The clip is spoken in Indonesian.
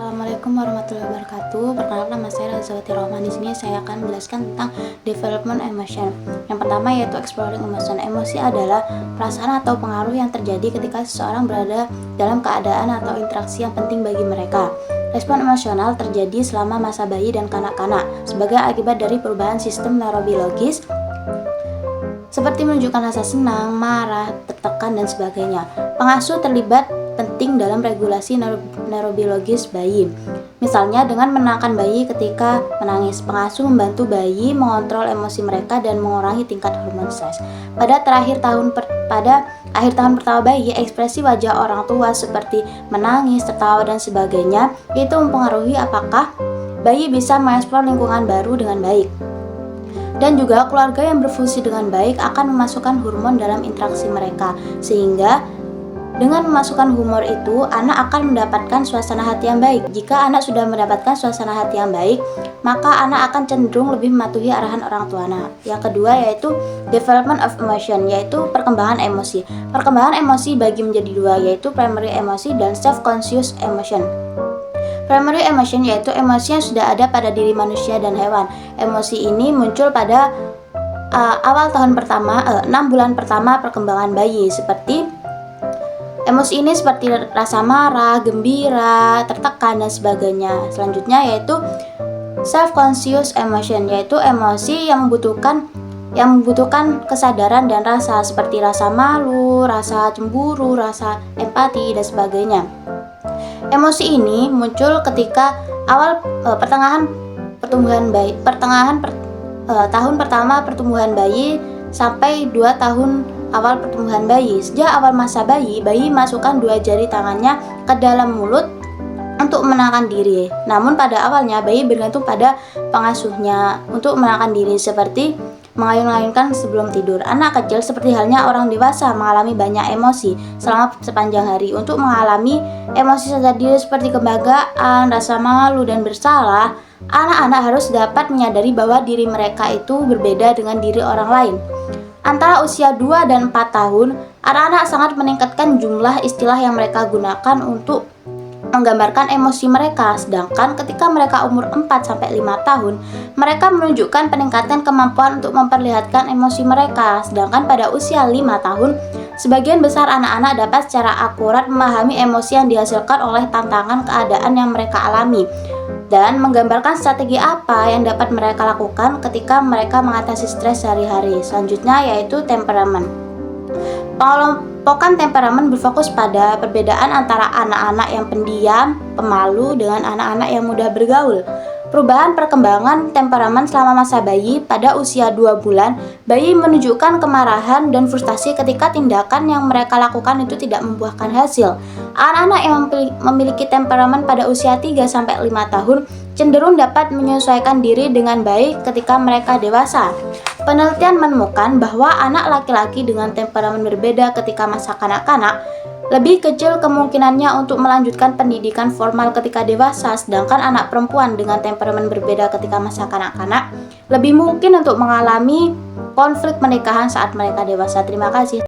Assalamualaikum warahmatullahi wabarakatuh. Perkenalkan, nama saya Razawati Rohman. Di sini saya akan menjelaskan tentang development emotion. Yang pertama yaitu exploring emotion. Emosi adalah perasaan atau pengaruh yang terjadi ketika seseorang berada dalam keadaan atau interaksi yang penting bagi mereka. Respon emosional terjadi selama masa bayi dan kanak-kanak sebagai akibat dari perubahan sistem neurobiologis seperti menunjukkan rasa senang, marah, tertekan, dan sebagainya. Pengasuh terlibat penting dalam regulasi neurobiologis bayi. Misalnya dengan menenangkan bayi ketika menangis. Pengasuh membantu bayi mengontrol emosi mereka dan mengurangi tingkat hormon stres. Pada akhir tahun pertama bayi, ekspresi wajah orang tua seperti menangis, tertawa, dan sebagainya itu mempengaruhi apakah bayi bisa mengeksplor lingkungan baru dengan baik. Dan juga keluarga yang berfungsi dengan baik akan memasukkan hormon dalam interaksi mereka, sehingga dengan memasukkan humor itu, anak akan mendapatkan suasana hati yang baik. Jika anak sudah mendapatkan suasana hati yang baik, maka anak akan cenderung lebih mematuhi arahan orang tuanya. Yang kedua yaitu development of emotion, yaitu perkembangan emosi. Perkembangan emosi bagi menjadi dua, yaitu primary emosi dan self-conscious emotion. Primary emotion yaitu emosi yang sudah ada pada diri manusia dan hewan. Emosi ini muncul pada awal tahun pertama, 6 bulan pertama perkembangan bayi, seperti emosi ini seperti rasa marah, gembira, tertekan, dan sebagainya. Selanjutnya yaitu self-conscious emotion, yaitu emosi yang membutuhkan kesadaran dan rasa seperti rasa malu, rasa cemburu, rasa empati, dan sebagainya. Emosi ini muncul ketika pertengahan tahun pertama pertumbuhan bayi sampai 2 tahun awal pertumbuhan bayi. Sejak awal masa bayi masukkan 2 jari tangannya ke dalam mulut untuk menenangkan diri. Namun pada awalnya bayi bergantung pada pengasuhnya untuk menenangkan diri, seperti mengayun-ayunkan sebelum tidur. Anak kecil seperti halnya orang dewasa mengalami banyak emosi selama sepanjang hari. Untuk mengalami emosi sadar diri seperti kebanggaan, rasa malu, dan bersalah, anak-anak harus dapat menyadari bahwa diri mereka itu berbeda dengan diri orang lain. Antara usia 2 dan 4 tahun, anak-anak sangat meningkatkan jumlah istilah yang mereka gunakan untuk menggambarkan emosi mereka, sedangkan ketika mereka umur 4-5 tahun, mereka menunjukkan peningkatan kemampuan untuk memperlihatkan emosi mereka, sedangkan pada usia 5 tahun, sebagian besar anak-anak dapat secara akurat memahami emosi yang dihasilkan oleh tantangan keadaan yang mereka alami, dan menggambarkan strategi apa yang dapat mereka lakukan ketika mereka mengatasi stres sehari-hari. Selanjutnya yaitu temperamen. Pengelompokan temperamen berfokus pada perbedaan antara anak-anak yang pendiam, pemalu, dengan anak-anak yang mudah bergaul. Perubahan perkembangan temperamen selama masa bayi. Pada usia 2 bulan, bayi menunjukkan kemarahan dan frustasi ketika tindakan yang mereka lakukan itu tidak membuahkan hasil. Anak-anak yang memiliki temperamen pada usia 3-5 tahun cenderung dapat menyesuaikan diri dengan baik ketika mereka dewasa. Penelitian menemukan bahwa anak laki-laki dengan temperamen berbeda ketika masa kanak-kanak lebih kecil kemungkinannya untuk melanjutkan pendidikan formal ketika dewasa, sedangkan anak perempuan dengan temperamen berbeda ketika masa kanak-kanak lebih mungkin untuk mengalami konflik pernikahan saat mereka dewasa. Terima kasih.